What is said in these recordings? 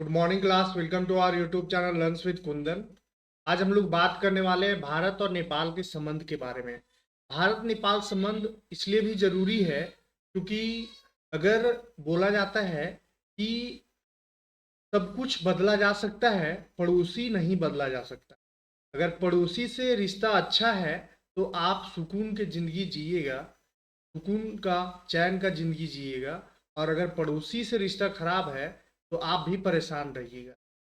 Good morning class. Welcome to our YouTube channel learns with Kundan. आज हम लोग बात करने वाले हैं भारत और नेपाल के संबंध के बारे में। भारत नेपाल संबंध इसलिए भी जरूरी है क्योंकि अगर बोला जाता है कि सब कुछ बदला जा सकता है, पड़ोसी नहीं बदला जा सकता। अगर पड़ोसी से रिश्ता अच्छा है तो आप सुकून की जिंदगी जिएगा, सुकून का चैन का जिंदगी जिएगा। और अगर पड़ोसी से रिश्ता खराब है तो आप भी परेशान रहिएगा।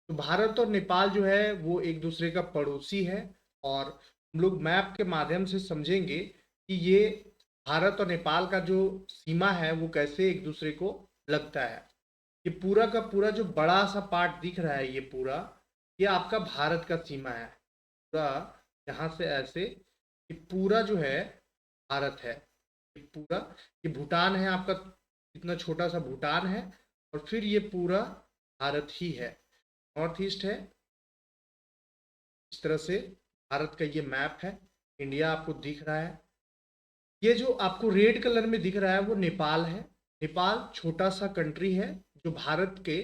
तो भारत और नेपाल जो है वो एक दूसरे का पड़ोसी है। और हम लोग मैप के माध्यम से समझेंगे कि ये भारत और नेपाल का जो सीमा है वो कैसे एक दूसरे को लगता है। ये पूरा का पूरा जो बड़ा सा पार्ट दिख रहा है, ये पूरा ये आपका भारत का सीमा है। पूरा यहाँ से ऐसे ये पूरा जो है भारत है। ये पूरा ये भूटान है आपका, इतना छोटा सा भूटान है। और फिर ये पूरा भारत ही है, नॉर्थ ईस्ट है। इस तरह से भारत का ये मैप है। इंडिया आपको दिख रहा है। ये जो आपको रेड कलर में दिख रहा है वो नेपाल है। नेपाल छोटा सा कंट्री है जो भारत के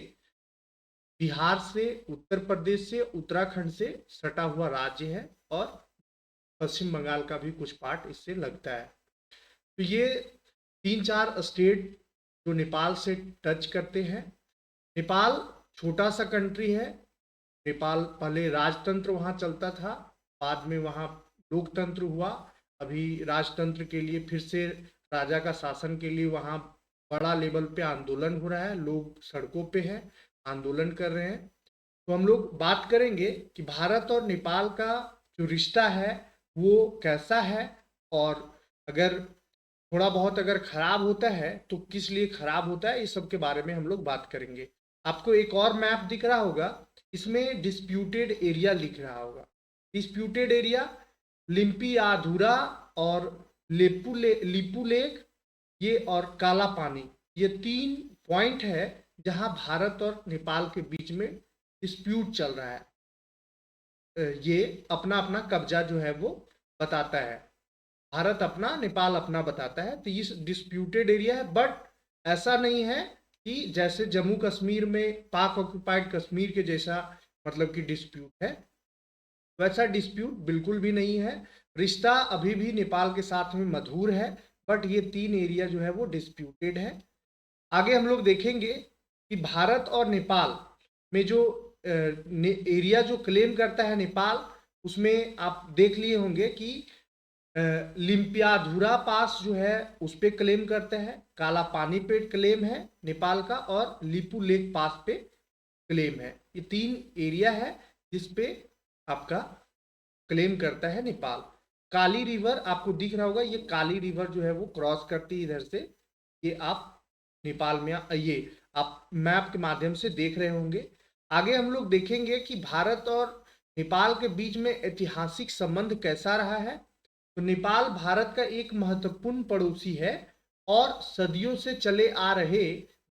बिहार से, उत्तर प्रदेश से, उत्तराखंड से सटा हुआ राज्य है। और पश्चिम बंगाल का भी कुछ पार्ट इससे लगता है। तो ये तीन चार स्टेट जो नेपाल से टच करते हैं। नेपाल छोटा सा कंट्री है। नेपाल पहले राजतंत्र वहाँ चलता था, बाद में वहाँ लोकतंत्र हुआ। अभी राजतंत्र के लिए फिर से राजा का शासन के लिए वहाँ बड़ा लेवल पे आंदोलन हो रहा है, लोग सड़कों पे हैं, आंदोलन कर रहे हैं। तो हम लोग बात करेंगे कि भारत और नेपाल का जो रिश्ता है वो कैसा है। और अगर थोड़ा बहुत अगर खराब होता है तो किस लिए खराब होता है, इस सब के बारे में हम लोग बात करेंगे। आपको एक और मैप दिख रहा होगा, इसमें डिस्प्यूटेड एरिया लिख रहा होगा। डिस्प्यूटेड एरिया लिम्पी आधुरा और लिपू लेक, ये और काला पानी, ये तीन पॉइंट है जहां भारत और नेपाल के बीच में डिस्प्यूट चल रहा है। ये अपना अपना कब्जा जो है वो बताता है। भारत अपना, नेपाल अपना बताता है। तो ये डिस्प्यूटेड एरिया है, बट ऐसा नहीं है कि जैसे जम्मू कश्मीर में पाक ऑक्युपाइड कश्मीर के जैसा मतलब कि डिस्प्यूट है, वैसा डिस्प्यूट बिल्कुल भी नहीं है। रिश्ता अभी भी नेपाल के साथ में मधुर है, बट ये तीन एरिया जो है वो डिस्प्यूटेड है। आगे हम लोग देखेंगे कि भारत और नेपाल में जो एरिया जो क्लेम करता है नेपाल, उसमें आप देख लिए होंगे कि लिम्पियाधुरा पास जो है उस पे क्लेम करते हैं, काला पानी पे क्लेम है नेपाल का, और लिपू लेक पास पे क्लेम है। ये तीन एरिया है जिस पे आपका क्लेम करता है नेपाल। काली रिवर आपको दिख रहा होगा, ये काली रिवर जो है वो क्रॉस करती है इधर से। ये आप नेपाल में ये आप मैप के माध्यम से देख रहे होंगे। आगे हम लोग देखेंगे कि भारत और नेपाल के बीच में ऐतिहासिक संबंध कैसा रहा है। तो नेपाल भारत का एक महत्वपूर्ण पड़ोसी है और सदियों से चले आ रहे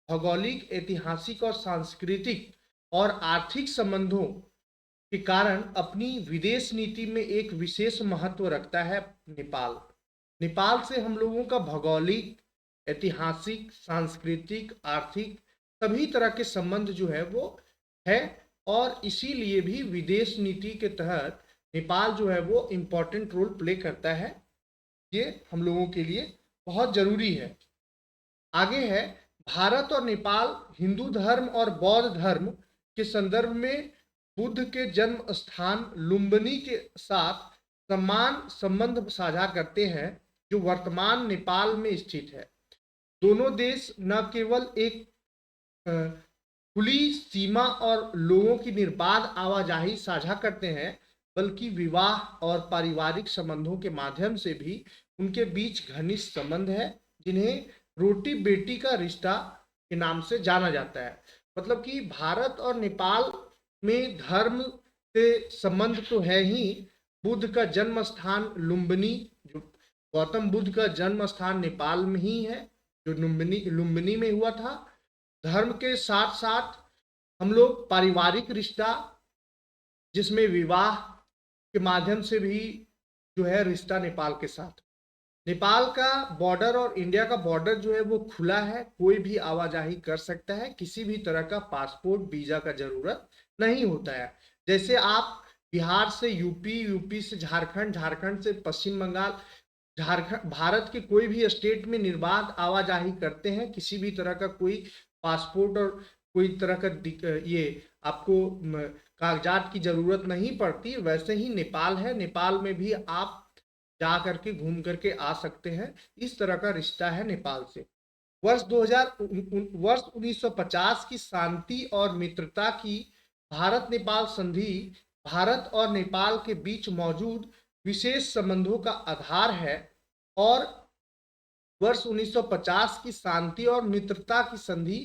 भौगोलिक, ऐतिहासिक और सांस्कृतिक और आर्थिक संबंधों के कारण अपनी विदेश नीति में एक विशेष महत्व रखता है नेपाल। नेपाल से हम लोगों का भौगोलिक, ऐतिहासिक, सांस्कृतिक, आर्थिक सभी तरह के संबंध जो है वो है। और इसीलिए भी विदेश नीति के तहत नेपाल जो है वो इम्पोर्टेंट रोल प्ले करता है। ये हम लोगों के लिए बहुत जरूरी है। आगे है, भारत और नेपाल हिंदू धर्म और बौद्ध धर्म के संदर्भ में बुद्ध के जन्म स्थान लुम्बिनी के साथ समान संबंध साझा करते हैं, जो वर्तमान नेपाल में स्थित है। दोनों देश न केवल एक खुली सीमा और लोगों की निर्बाध आवाजाही साझा करते हैं, बल्कि विवाह और पारिवारिक संबंधों के माध्यम से भी उनके बीच घनिष्ठ संबंध है, जिन्हें रोटी बेटी का रिश्ता के नाम से जाना जाता है। मतलब कि भारत और नेपाल में धर्म से संबंध तो है ही। बुद्ध का जन्म स्थान लुम्बिनी, जो गौतम बुद्ध का जन्म स्थान नेपाल में ही है, जो लुम्बिनी लुम्बिनी में हुआ था। धर्म के साथ साथ हम लोग पारिवारिक रिश्ता, जिसमें विवाह के माध्यम से भी जो है रिश्ता नेपाल के साथ। नेपाल का बॉर्डर और इंडिया का बॉर्डर जो है वो खुला है, कोई भी आवाजाही कर सकता है, किसी भी तरह का पासपोर्ट वीजा का जरूरत नहीं होता है। जैसे आप बिहार से यूपी, यूपी से झारखंड, झारखंड से पश्चिम बंगाल, झारखंड, भारत के कोई भी स्टेट में निर्बाध आवाजाही करते हैं, किसी भी तरह का कोई पासपोर्ट और कोई तरह का ये आपको कागजात की जरूरत नहीं पड़ती, वैसे ही नेपाल है, नेपाल में भी आप जा करके घूम करके आ सकते हैं। इस तरह का रिश्ता है नेपाल से। वर्ष 1950 की शांति और मित्रता की भारत नेपाल संधि भारत और नेपाल के बीच मौजूद विशेष संबंधों का आधार है। और वर्ष 1950 की शांति और मित्रता की संधि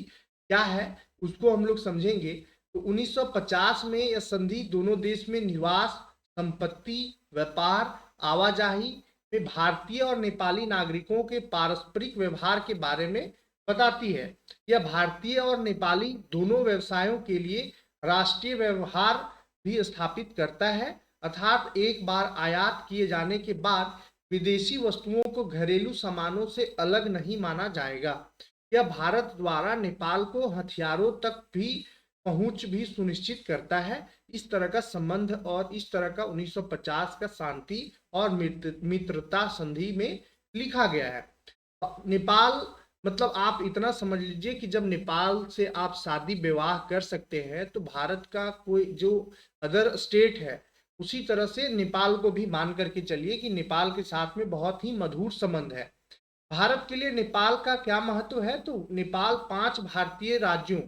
क्या है उसको हम लोग समझेंगे। तो 1950 में यह संधि दोनों देश में निवास, संपत्ति, व्यापार, आवाजाही में भारतीय और नेपाली नागरिकों के पारस्परिक व्यवहार के बारे में बताती है। यह भारतीय और नेपाली दोनों व्यवसायों के लिए राष्ट्रीय व्यवहार भी स्थापित करता है, अर्थात एक बार आयात किए जाने के बाद विदेशी वस्तुओं को घरेलू सामानों से अलग नहीं माना जाएगा। यह भारत द्वारा नेपाल को हथियारों तक भी पहुंच भी सुनिश्चित करता है। इस तरह का संबंध और इस तरह का 1950 का शांति और मित्रता संधि में लिखा गया है। नेपाल मतलब आप इतना समझ लीजिए कि जब नेपाल से आप शादी विवाह कर सकते हैं तो भारत का कोई जो अदर स्टेट है उसी तरह से नेपाल को भी मान करके चलिए कि नेपाल के साथ में बहुत ही मधुर संबंध है। भारत के लिए नेपाल का क्या महत्व है, तो नेपाल 5 भारतीय राज्यों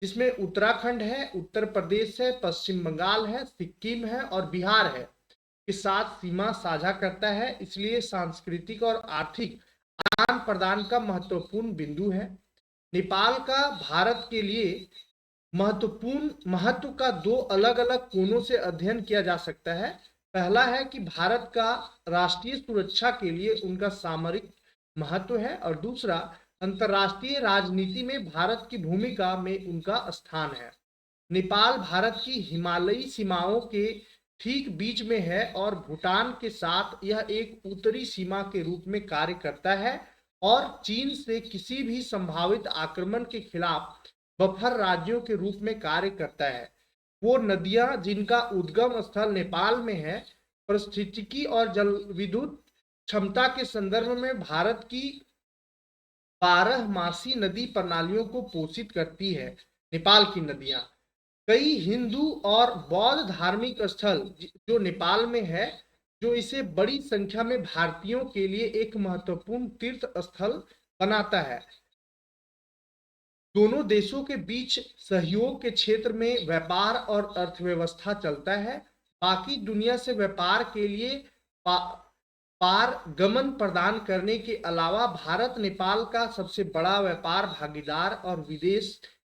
जिसमें उत्तराखंड है, उत्तर प्रदेश है, पश्चिम बंगाल है, सिक्किम है और बिहार है के साथ सीमा साझा करता है। इसलिए सांस्कृतिक और आर्थिक आदान प्रदान का महत्वपूर्ण बिंदु है। नेपाल का भारत के लिए महत्व का दो अलग अलग कोणों से अध्ययन किया जा सकता है। पहला है कि भारत का राष्ट्रीय सुरक्षा के लिए उनका सामरिक महत्व है और दूसरा अंतर्राष्ट्रीय राजनीति में भारत की भूमिका में उनका स्थान है। नेपाल भारत की हिमालयी सीमाओं के ठीक बीच में है और भूटान के साथ यह एक उत्तरी सीमा के रूप में कार्य करता है और चीन से किसी भी संभावित आक्रमण के खिलाफ बफर राज्यों के रूप में कार्य करता है। वो नदियां जिनका उद्गम स्थल नेपाल में है, पारिस्थितिकी और जल विद्युत क्षमता के संदर्भ में भारत की 12 मासी नदी प्रणालियों को पोषित करती है। नेपाल की नदियां कई हिंदू और बौद्ध धार्मिक स्थल जो नेपाल में है, जो इसे बड़ी संख्या में भारतीयों के लिए एक महत्वपूर्ण तीर्थ स्थल बनाता है। दोनों देशों के बीच सहयोग के क्षेत्र में व्यापार और अर्थव्यवस्था चलता है। बाकी दुनिया से व्यापार के लिए पारगमन प्रदान करने के अलावा भारत नेपाल का सबसे बड़ा व्यापार भागीदार और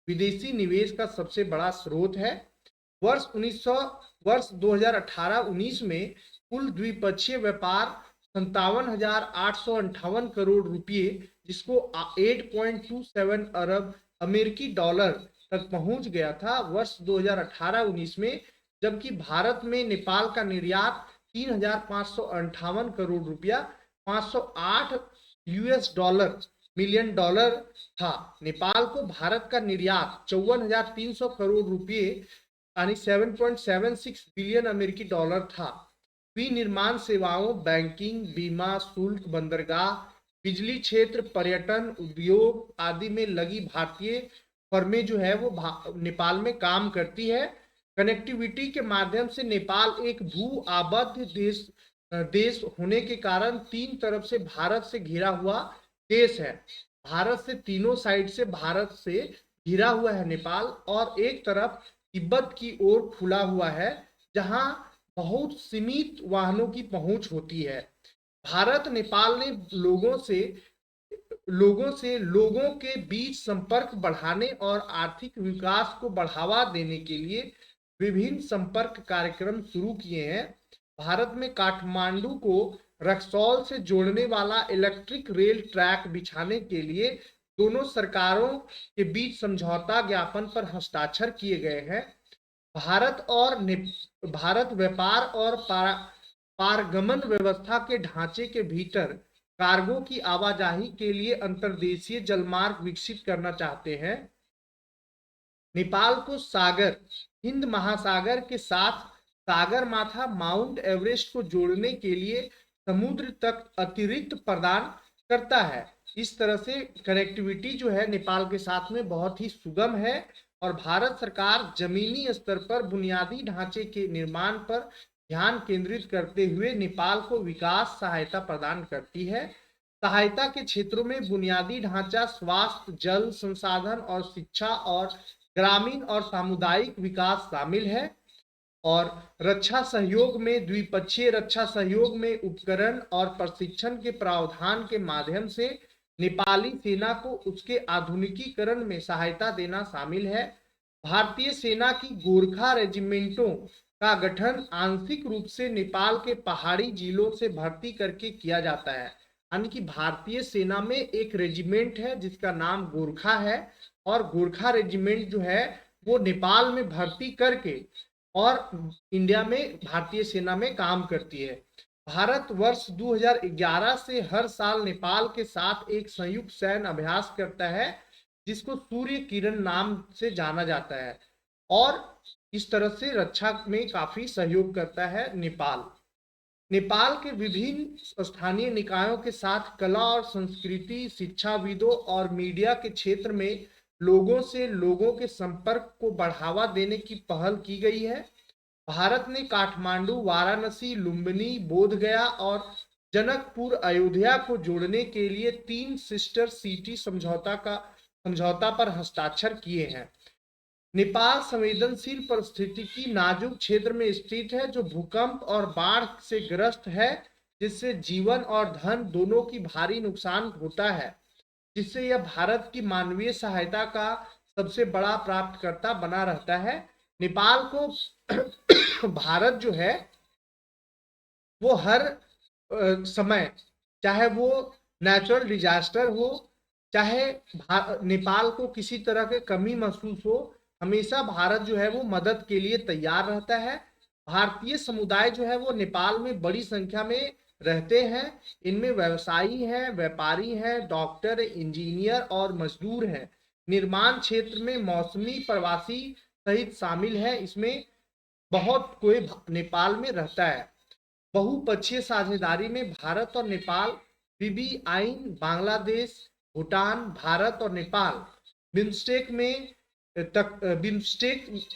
विदेशी निवेश का सबसे बड़ा स्रोत है। वर्ष 2018-19 में कुल द्विपक्षीय व्यापार 57,858 करोड़ रुपये, जिसको 8.27 अरब अमेरिकी डॉलर तक पहुंच गया था वर्ष 2018-19 में, जबकि भारत में नेपाल का निर्यात 3,558 करोड़ रुपया 508 यूएस डॉलर मिलियन डॉलर था। नेपाल को भारत का निर्यात 54,300 करोड़ रुपये यानी 7.76 बिलियन अमेरिकी डॉलर था। विनिर्माण सेवाओं, बैंकिंग, बीमा, शुल्क, बंदरगाह, बिजली क्षेत्र, पर्यटन, उद्योग आदि में लगी भारतीय फर्में जो है वो नेपाल में काम करती है। कनेक्टिविटी के माध्यम से नेपाल एक भू आबद्ध देश होने के कारण 3 तरफ से भारत से घिरा हुआ देश है। भारत से तीनों साइड से भारत से घिरा हुआ है नेपाल, और एक तरफ तिब्बत की ओर खुला हुआ है जहां बहुत सीमित वाहनों की पहुंच होती है। भारत नेपाल ने लोगों के बीच संपर्क बढ़ाने और आर्थिक विकास को बढ़ावा देने के लिए विभिन्न संपर्क कार्यक्रम शुरू किए हैं। भारत में काठमांडू को रक्सौल से जोड़ने वाला इलेक्ट्रिक रेल ट्रैक बिछाने के लिए दोनों सरकारों के बीच समझौता ज्ञापन पर हस्ताक्षर किए गए हैं। भारत व्यापार और पारगमन व्यवस्था के ढांचे के भीतर कार्गो की आवाजाही के लिए अंतर्देशीय जलमार्ग विकसित करना चाहते हैं। नेपाल को सागर, हिंद महासागर के साथ सागरमाथा माउंट एवरेस्ट को जोड़ने के लिए समुद्र तक अतिरिक्त प्रदान करता है। इस तरह से कनेक्टिविटी जो है नेपाल के साथ में बहुत ही सुगम है और भारत सरकार जमीनी स्तर पर बुनियादी ढांचे के निर्माण पर ध्यान केंद्रित करते हुए नेपाल को विकास सहायता प्रदान करती है। सहायता के क्षेत्रों में बुनियादी ढांचा, स्वास्थ्य, जल संसाधन और शिक्षा और ग्रामीण और सामुदायिक विकास शामिल है। और रक्षा सहयोग में द्विपक्षीय रक्षा सहयोग में उपकरण और प्रशिक्षण के प्रावधान के माध्यम से नेपाली सेना को उसके आधुनिकीकरण में सहायता देना शामिल है। भारतीय सेना की गोरखा रेजिमेंटों का गठन आंशिक रूप से नेपाल के पहाड़ी जिलों से भर्ती करके किया जाता है। यानी कि भारतीय सेना में एक रेजिमेंट है जिसका नाम गोरखा है और गोरखा रेजिमेंट जो है वो नेपाल में भर्ती करके और इंडिया में भारतीय सेना में काम करती है। भारत वर्ष 2011 से हर साल नेपाल के साथ एक संयुक्त सैन्य अभ्यास करता है जिसको सूर्य किरण नाम से जाना जाता है और इस तरह से रक्षा में काफी सहयोग करता है नेपाल। नेपाल के विभिन्न स्थानीय निकायों के साथ कला और संस्कृति, शिक्षाविदों और मीडिया के क्षेत्र में लोगों से लोगों के संपर्क को बढ़ावा देने की पहल की गई है। भारत ने काठमांडू, वाराणसी, लुम्बिनी, बोधगया और जनकपुर, अयोध्या को जोड़ने के लिए 3 सिस्टर सिटी समझौता पर हस्ताक्षर किए हैं। नेपाल संवेदनशील पारिस्थितिकी नाजुक क्षेत्र में स्थित है जो भूकंप और बाढ़ से ग्रस्त है, जिससे जीवन और धन दोनों की भारी नुकसान होता है, जिससे यह भारत की मानवीय सहायता का सबसे बड़ा प्राप्तकर्ता बना रहता है। नेपाल को भारत जो है वो हर समय, चाहे वो नेचुरल डिजास्टर हो, चाहे नेपाल को किसी तरह के कमी महसूस हो, हमेशा भारत जो है वो मदद के लिए तैयार रहता है। भारतीय समुदाय जो है वो नेपाल में बड़ी संख्या में रहते हैं। इनमें व्यवसायी हैं, व्यापारी हैं, डॉक्टर, इंजीनियर और मजदूर हैं। निर्माण क्षेत्र में मौसमी प्रवासी सहित शामिल है। इसमें बहुत कोई नेपाल में रहता है। बहुपक्षीय साझेदारी में भारत और नेपाल, BBIN, बांग्लादेश, भूटान, भारत और नेपाल बिम्स्टेक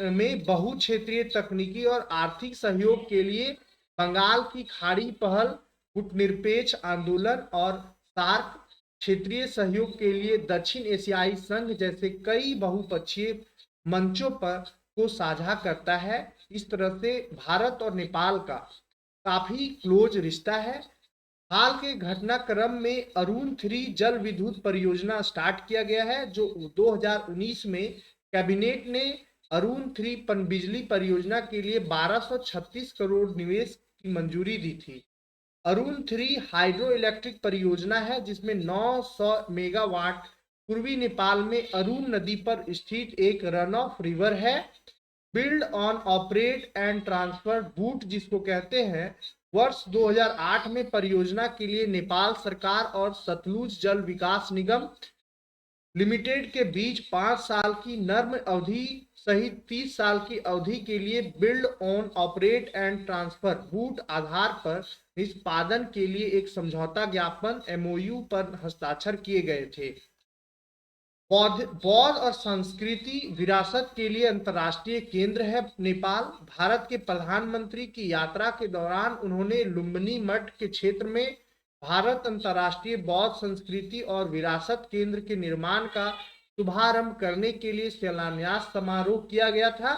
में बहुक्षेत्रीय तकनीकी और आर्थिक सहयोग के लिए बंगाल की खाड़ी पहल, गुटनिरपेक्ष आंदोलन और सार्क क्षेत्रीय सहयोग के लिए दक्षिण एशियाई संघ जैसे कई बहुपक्षीय मंचों पर को साझा करता है। इस तरह से भारत और नेपाल का काफी क्लोज रिश्ता है। हाल के घटनाक्रम में अरुण 3 जल विद्युत परियोजना स्टार्ट किया गया है, जो 2019 में कैबिनेट ने अरुण 3 पनबिजली परियोजना के लिए 1236 करोड़ निवेश की मंजूरी दी थी। अरुण 3 हाइड्रो इलेक्ट्रिक परियोजना है जिसमें 900 मेगावाट पूर्वी नेपाल में अरुण नदी पर स्थित एक रन ऑफ रिवर है। Build on operate and transfer boot जिसको कहते हैं, वर्ष 2008 में परियोजना के लिए नेपाल सरकार और सतलुज जल विकास निगम लिमिटेड के बीच 5 साल की नर्म अवधि सहित 30 साल की अवधि के लिए build on operate and transfer BOOT आधार पर निष्पादन के लिए एक समझौता ज्ञापन MOU पर हस्ताक्षर किए गए थे। बौद्ध और संस्कृति विरासत के लिए अंतर्राष्ट्रीय केंद्र है नेपाल। भारत के प्रधानमंत्री की यात्रा के दौरान उन्होंने लुम्बिनी मठ के क्षेत्र में भारत अंतर्राष्ट्रीय बौद्ध संस्कृति और विरासत केंद्र के निर्माण का शुभारंभ करने के लिए शिलान्यास समारोह किया गया था।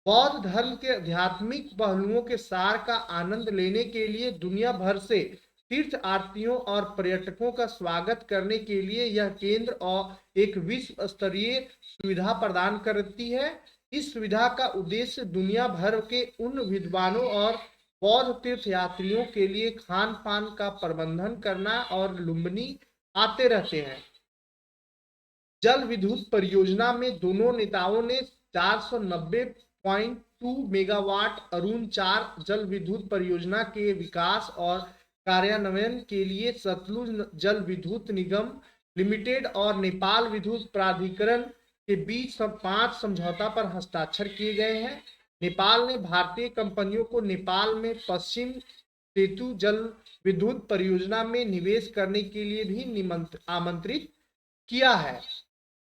बौद्ध धर्म के आध्यात्मिक पहलुओं के सार का आनंद लेने के लिए दुनिया भर से तीर्थयात्रियों और पर्यटकों का स्वागत करने के लिए यह केंद्र और एक विश्व स्तरीय सुविधा प्रदान करती है। इस सुविधा का उद्देश्य दुनिया भर के उन विद्वानों और बौद्ध तीर्थयात्रियों के लिए खान पान का प्रबंधन करना और लुम्बिनी आते रहते हैं। जल विद्युत परियोजना में दोनों नेताओं ने 490.2 मेगावाट अरुण 4 जल विद्युत परियोजना के विकास और कार्यान्वयन के लिए सतलुज जल विद्युत निगम लिमिटेड और नेपाल विद्युत प्राधिकरण के बीच 5 समझौता पर हस्ताक्षर किए गए हैं। नेपाल ने भारतीय कंपनियों को नेपाल में पश्चिम सेतु जल विद्युत परियोजना में निवेश करने के लिए भी आमंत्रित किया है।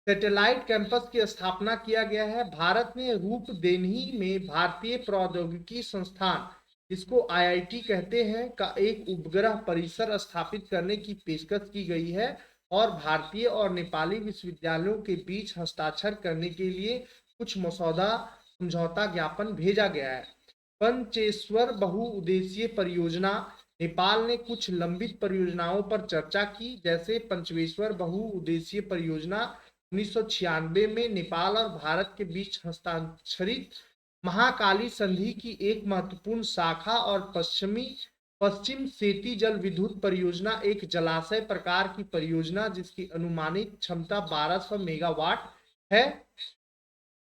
सैटेलाइट कैंपस की स्थापना किया गया है। भारत ने रूपदेन्ही में भारतीय प्रौद्योगिकी संस्थान, जिसको आईआईटी कहते हैं, का एक उपग्रह परिसर स्थापित करने की पेशकश की गई है और भारतीय और नेपाली विश्वविद्यालयों के बीच हस्ताक्षर करने के लिए कुछ मसौदा समझौता ज्ञापन भेजा गया है। पंचेश्वर बहुउद्देशीय परियोजना, नेपाल ने कुछ लंबित परियोजनाओं पर चर्चा की, जैसे पंचेश्वर बहुउद्देशीय परियोजना 1996 में नेपाल और भारत के बीच हस्ताक्षरित महाकाली संधि की एक महत्वपूर्ण शाखा, और पश्चिम सेती जल विद्युत परियोजना एक जलाशय प्रकार की परियोजना जिसकी अनुमानित क्षमता 1200 मेगावाट है।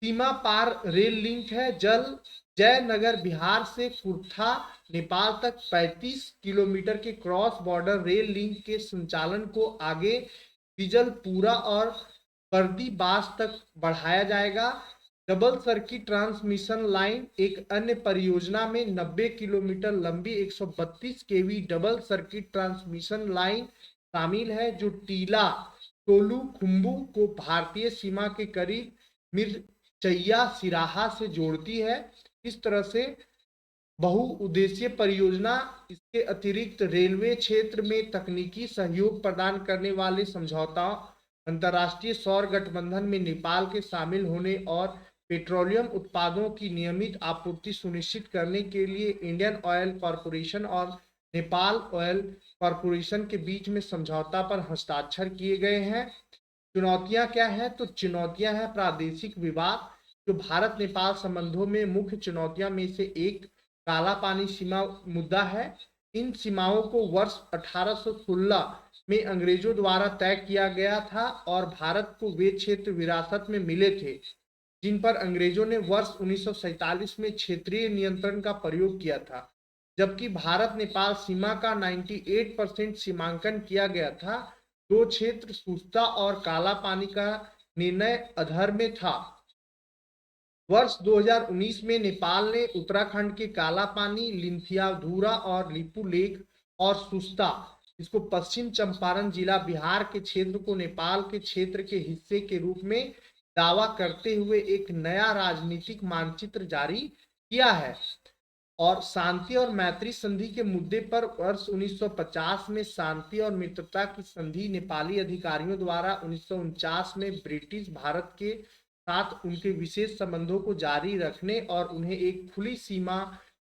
सीमा पार रेल लिंक है। जयनगर बिहार से कुर्था नेपाल तक 35 किलोमीटर के क्रॉस बॉर्डर रेल लिंक के संचालन को आगे बिजलपुरा और बर्दीबास तक बढ़ाया जाएगा। डबल सर्किट ट्रांसमिशन लाइन, एक अन्य परियोजना में 90 किलोमीटर लंबी 132 केवी डबल सर्किट ट्रांसमिशन लाइन शामिल है, जो टीला टोलू खुम्बू को भारतीय सीमा के करीब मिर्चैया सिराहा से जोड़ती है। इस तरह से बहुउद्देशीय परियोजना इसके अतिरिक्त रेलवे क्षेत्र में तकनीकी सहयोग प्रदान करने वाले समझौता, अंतर्राष्ट्रीय सौर गठबंधन में नेपाल के शामिल होने और पेट्रोलियम उत्पादों की नियमित आपूर्ति सुनिश्चित करने के लिए इंडियन ऑयल कॉरपोरेशन और नेपाल ऑयल कॉरपोरेशन के बीच में समझौता पर हस्ताक्षर किए गए हैं। चुनौतियां क्या है? तो चुनौतियां हैं प्रादेशिक विवाद, जो भारत नेपाल संबंधों में मुख्य चुनौतियां में से एक काला पानी सीमा मुद्दा है। इन सीमाओं को वर्ष 1816 में अंग्रेजों द्वारा तय किया गया था और भारत को वे क्षेत्र विरासत में मिले थे जिन पर अंग्रेजों ने वर्ष 1947 में क्षेत्रीय नियंत्रण का प्रयोग किया था। जबकि भारत नेपाल सीमा का 98% सीमांकन किया गया था, दो क्षेत्र सुस्ता और काला पानी का निर्णय अधर में था। वर्ष 2019 में नेपाल ने उत्तराखंड के काला पानी, लिंथियाधुरा और लिपू लेक और सुस्ता, इसको पश्चिम चंपारण जिला बिहार के क्षेत्र को नेपाल के क्षेत्र के हिस्से के रूप में दावा करते हुए एक नया राजनीतिक मानचित्र जारी किया है। और शांति और मैत्री संधि के मुद्दे पर वर्ष 1950 में शांति और मित्रता की संधि नेपाली अधिकारियों द्वारा 1949 में ब्रिटिश भारत के साथ उनके विशेष संबंधों को जारी रखने और उन्हें एक खुली सीमा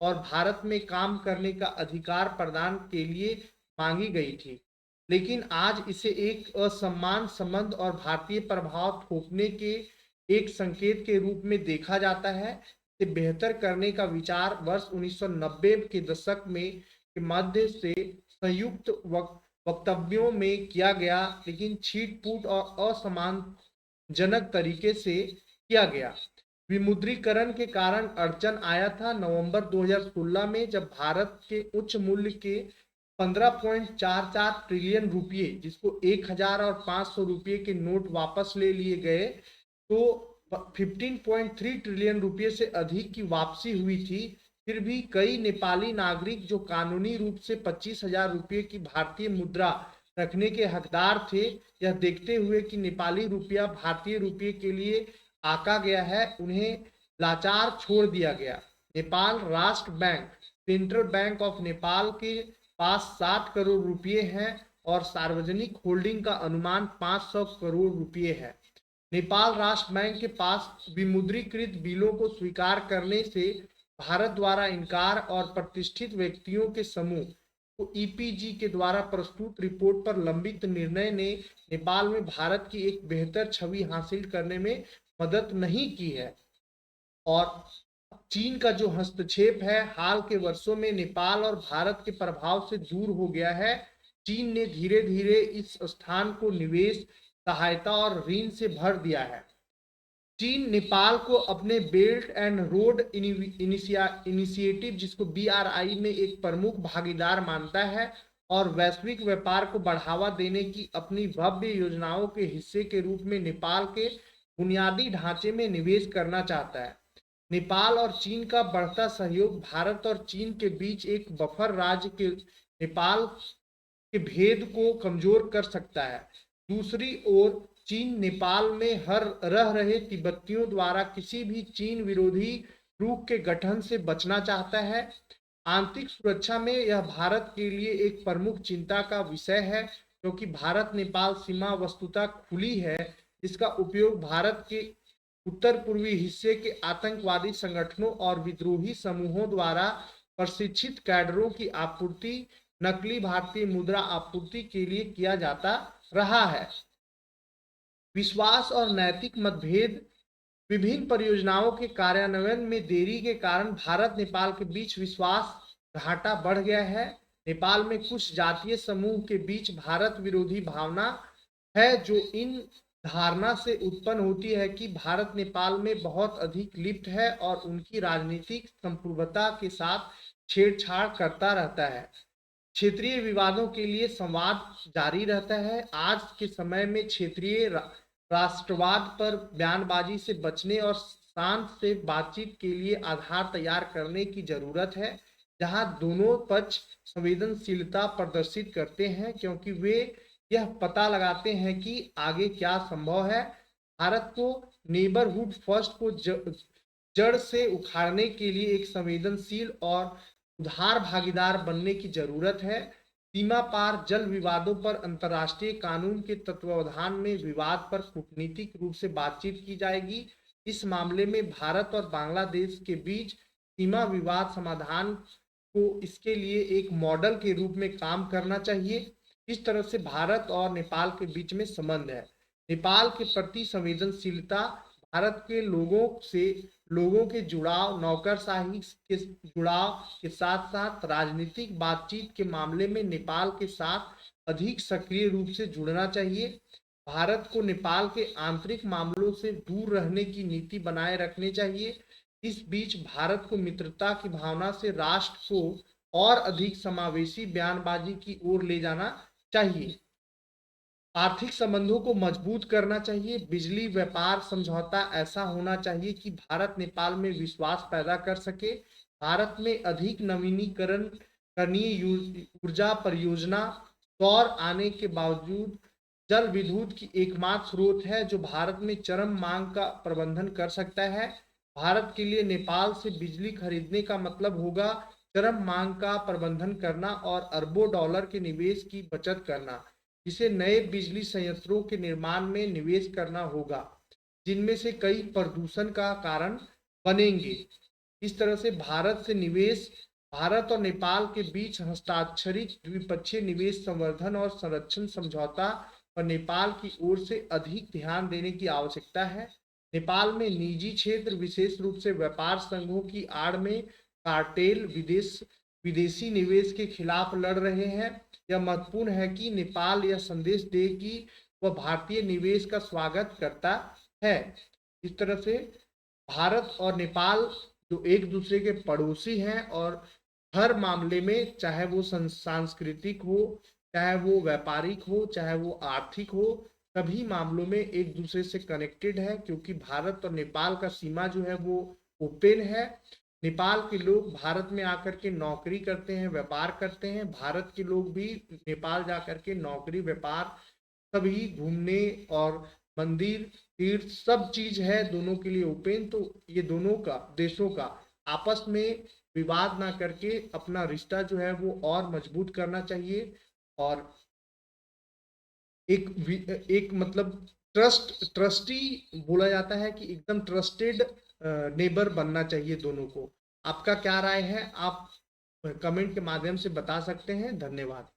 और भारत में काम करने का अधिकार प्रदान के लिए मांगी गई थी, लेकिन आज इसे एक असमान संबंध और भारतीय प्रभाव थोपने के एक संकेत के रूप में देखा जाता है। इसे बेहतर करने का विचार वर्ष 1990 के दशक में के मध्य से संयुक्त वक्तव्यों में किया गया, लेकिन छीट-फूट और असम्मानजनक तरीके से किया गया। विमुद्रीकरण के कारण अड़चन आया था। नवंबर 2016 में जब भारत के उच्च मूल्य के 15.44 ट्रिलियन रुपये, जिसको 1000 और 500 रुपये के नोट वापस ले लिए गए, तो 15.3 ट्रिलियन रुपये से अधिक की वापसी हुई थी। फिर भी कई नेपाली नागरिक जो कानूनी रूप से 25,000 रुपये की भारतीय मुद्रा रखने के हकदार थे, यह देखते हुए कि नेपाली रुपया भारतीय रुपये के लिए आका गया है, उन्हें लाचार छोड़ दिया गया। नेपाल राष्ट्र bank, central bank of Nepal के पास 60 करोड़ रुपये हैं और सार्वजनिक होल्डिंग का अनुमान 500 करोड़ रुपये है। नेपाल राष्ट्र बैंक के पास विमुद्रीकृत बिलों को स्वीकार करने से भारत द्वारा इनकार और प्रतिष्ठित व्यक्तियों के समूह को ईपीजी के द्वारा प्रस्तुत रिपोर्ट पर लंबित निर्णय ने नेपाल में भारत की एक बेहतर छवि हासिल करने में मदद नहीं की है। और चीन का जो हस्तक्षेप है, हाल के वर्षों में नेपाल और भारत के प्रभाव से दूर हो गया है। चीन ने धीरे धीरे इस स्थान को निवेश, सहायता और ऋण से भर दिया है। चीन नेपाल को अपने बेल्ट एंड रोड इनिशिएटिव, जिसको BRI में एक प्रमुख भागीदार मानता है और वैश्विक व्यापार को बढ़ावा देने की अपनी भव्य योजनाओं के हिस्से के रूप में नेपाल के बुनियादी ढांचे में निवेश करना चाहता है। नेपाल और चीन का बढ़ता सहयोग भारत और चीन के बीच एक बफर राज्य के नेपाल के भेद को कमजोर कर सकता है। दूसरी ओर चीन नेपाल में रह रहे तिब्बतियों द्वारा किसी भी चीन विरोधी रूख के गठन से बचना चाहता है। आंतरिक सुरक्षा में यह भारत के लिए एक प्रमुख चिंता का विषय है, क्योंकि भारत नेपाल सीमा वस्तुतः खुली है, जिसका उपयोग भारत के उत्तर पूर्वी हिस्से के आतंकवादी संगठनों और विद्रोही समूहों द्वारा प्रशिक्षित कैडरों की आपूर्ति, नकली भारतीय मुद्रा आपूर्ति के लिए किया जाता रहा है। विश्वास और नैतिक मतभेद। विभिन्न परियोजनाओं के कार्यान्वयन में देरी के कारण भारत नेपाल के बीच विश्वास घाटा बढ़ गया है। नेपाल में कुछ जातीय समूह के बीच भारत विरोधी भावना है, जो इन धारणा से उत्पन्न होती है कि भारत नेपाल में बहुत अधिक लिप्त है और उनकी राजनीतिक संप्रभुता के साथ छेड़छाड़ करता रहता है। क्षेत्रीय विवादों के लिए संवाद जारी रहता है। आज के समय में क्षेत्रीय राष्ट्रवाद पर बयानबाजी से बचने और शांत से बातचीत के लिए आधार तैयार करने की जरूरत है, जहां दोनों पक्ष संवेदनशीलता प्रदर्शित करते हैं, क्योंकि वे यह पता लगाते हैं कि आगे क्या संभव है। भारत को नेबरहुड फर्स्ट को जड़ से उखाड़ने के लिए एक संवेदनशील और उदार भागीदार बनने की जरूरत है। सीमा पार जल विवादों पर अंतर्राष्ट्रीय कानून के तत्वावधान में विवाद पर कूटनीतिक रूप से बातचीत की जाएगी। इस मामले में भारत और बांग्लादेश के बीच सीमा विवाद समाधान को इसके लिए एक मॉडल के रूप में काम करना चाहिए। इस तरह से भारत और नेपाल के बीच में संबंध है। नेपाल के प्रति संवेदनशीलता भारत के लोगों के जुड़ाव, नौकरशाही के जुड़ाव के साथ साथ राजनीतिक बातचीत के मामले में नेपाल के साथ अधिक सक्रिय रूप से जुड़ना चाहिए। भारत को नेपाल के आंतरिक मामलों से दूर रहने की नीति बनाए रखनी चाहिए। इस बीच भारत को मित्रता की भावना से राष्ट्र को और अधिक समावेशी बयानबाजी की ओर ले जाना चाहिए। आर्थिक संबंधों को मजबूत करना चाहिए। बिजली व्यापार समझौता ऐसा होना चाहिए कि भारत नेपाल में विश्वास पैदा कर सके। भारत में अधिक नवीनीकरण करणीय ऊर्जा परियोजना सौर आने के बावजूद जल विद्युत की एकमात्र स्रोत है जो भारत में चरम मांग का प्रबंधन कर सकता है। भारत के लिए नेपाल से बिजली खरीदने का मतलब होगा चरम मांग का प्रबंधन करना और अरबों डॉलर के निवेश की बचत करना, जिसे नए बिजली संयंत्रों के निर्माण में निवेश करना होगा, जिनमें से कई प्रदूषण का कारण बनेंगे। इस तरह से भारत और नेपाल के बीच हस्ताक्षरित द्विपक्षीय निवेश संवर्धन और संरक्षण समझौता पर नेपाल की ओर से अधिक ध्यान देने की आवश्यकता है। नेपाल में निजी क्षेत्र, विशेष रूप से व्यापार संघों की आड़ में कार्टेल विदेशी निवेश के खिलाफ लड़ रहे हैं। यह महत्वपूर्ण है कि नेपाल यह संदेश दे कि वह भारतीय निवेश का स्वागत करता है। इस तरह से भारत और नेपाल जो एक दूसरे के पड़ोसी हैं और हर मामले में, चाहे वो सांस्कृतिक हो, चाहे वो व्यापारिक हो, चाहे वो आर्थिक हो, सभी मामलों में एक दूसरे से कनेक्टेड है, क्योंकि भारत और नेपाल का सीमा जो है वो ओपन है। नेपाल के लोग भारत में आकर के नौकरी करते हैं, व्यापार करते हैं। भारत के लोग भी नेपाल जाकर के नौकरी, व्यापार, सभी घूमने और मंदिर, तीर्थ, सब चीज है दोनों के लिए ओपन। तो ये दोनों का देशों का आपस में विवाद ना करके अपना रिश्ता जो है वो और मजबूत करना चाहिए और एक मतलब ट्रस्टी बोला जाता है कि एकदम ट्रस्टेड नेबर बनना चाहिए दोनों को। आपका क्या राय है? आप कमेंट के माध्यम से बता सकते हैं। धन्यवाद।